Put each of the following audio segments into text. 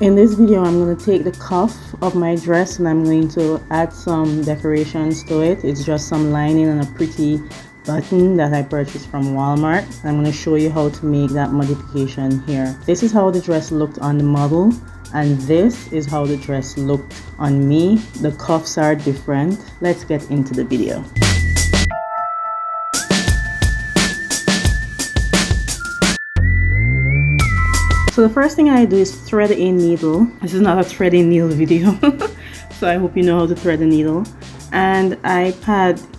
In this video, I'm going to take the cuff of my dress and I'm going to add some decorations to it. It's just some lining and a pretty button that I purchased from Walmart. I'm going to show you how to make that modification here. This is how the dress looked on the model, and this is how the dress looked on me. The cuffs are different. Let's get into the video. So the first thing I do is thread a needle. This is not a threading needle video, so I hope you know how to thread a needle. And I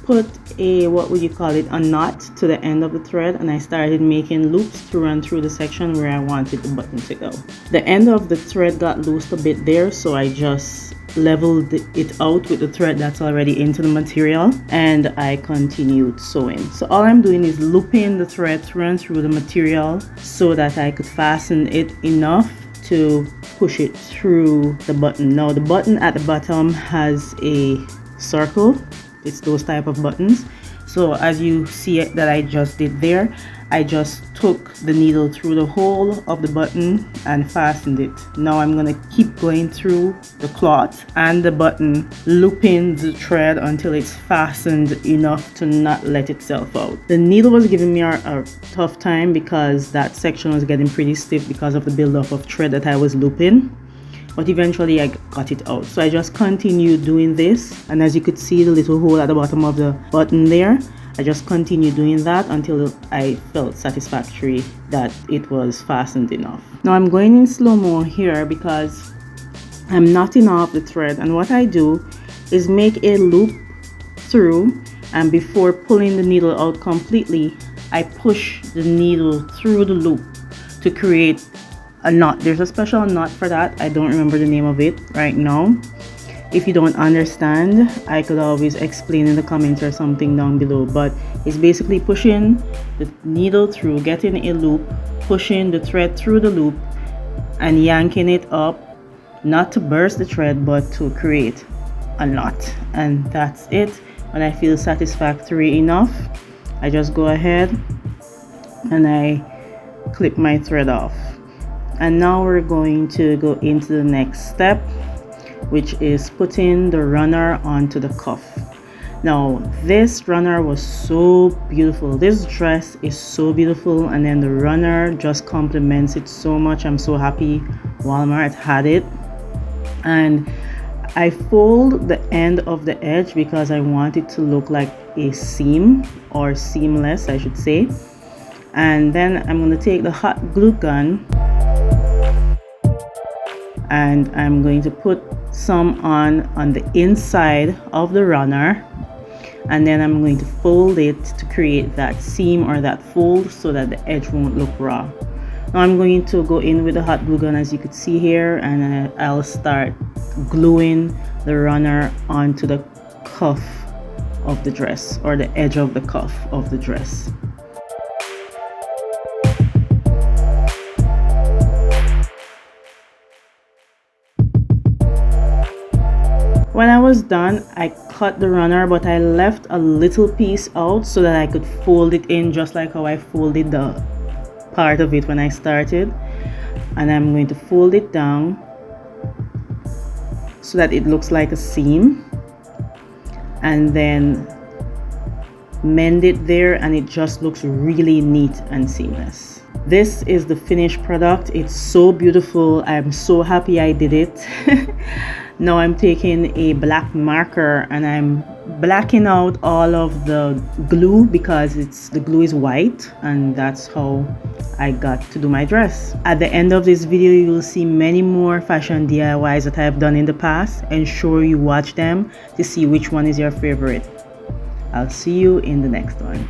put a, what would you call it, a knot to the end of the thread, and I started making loops to run through the section where I wanted the button to go. The end of the thread got loosed a bit there, so I just leveled it out with the thread that's already into the material, and I continued sewing. So all I'm doing is looping the thread through and through the material so that I could fasten it enough to push it through the button. Now the button at the bottom has a circle. It's those type of buttons. So as you see it that I just did there, I just took the needle through the hole of the button and fastened it. Now I'm gonna keep going through the cloth and the button, looping the thread until it's fastened enough to not let itself out. The needle was giving me a tough time because that section was getting pretty stiff because of the buildup of thread that I was looping. But eventually I got it out. So I just continued doing this, and as you could see the little hole at the bottom of the button there, I just continued doing that until I felt satisfactory that it was fastened enough. Now I'm going in slow-mo here because I'm knotting off the thread, and what I do is make a loop through, and before pulling the needle out completely, I push the needle through the loop to create a knot. There's a special knot for that. I don't remember the name of it right now. If you don't understand, I could always explain in the comments or something down below, but it's basically pushing the needle through, getting a loop, pushing the thread through the loop and yanking it up, not to burst the thread but to create a knot. And that's it. When I feel satisfactory enough, I just go ahead and I clip my thread off. And now we're going to go into the next step, which is putting the runner onto the cuff. Now this runner was so beautiful. This dress is so beautiful, and then the runner just complements it so much. I'm so happy Walmart had it. And I fold the end of the edge because I want it to look like a seam, or seamless I should say. And then I'm going to take the hot glue gun and I'm going to put some on the inside of the runner, and then I'm going to fold it to create that seam or that fold so that the edge won't look raw. Now I'm going to go in with the hot glue gun, as you could see here, and I'll start gluing the runner onto the cuff of the dress, or the edge of the cuff of the dress. When I was done, I cut the runner, but I left a little piece out so that I could fold it in just like how I folded the part of it when I started. And I'm going to fold it down so that it looks like a seam, and then mend it there, and it just looks really neat and seamless. This is the finished product. It's so beautiful. I'm so happy I did it. Now I'm taking a black marker and I'm blacking out all of the glue because the glue is white, and that's how I got to do my dress. At the end of this video, you will see many more fashion DIYs that I've done in the past. Ensure you watch them to see which one is your favorite. I'll see you in the next one.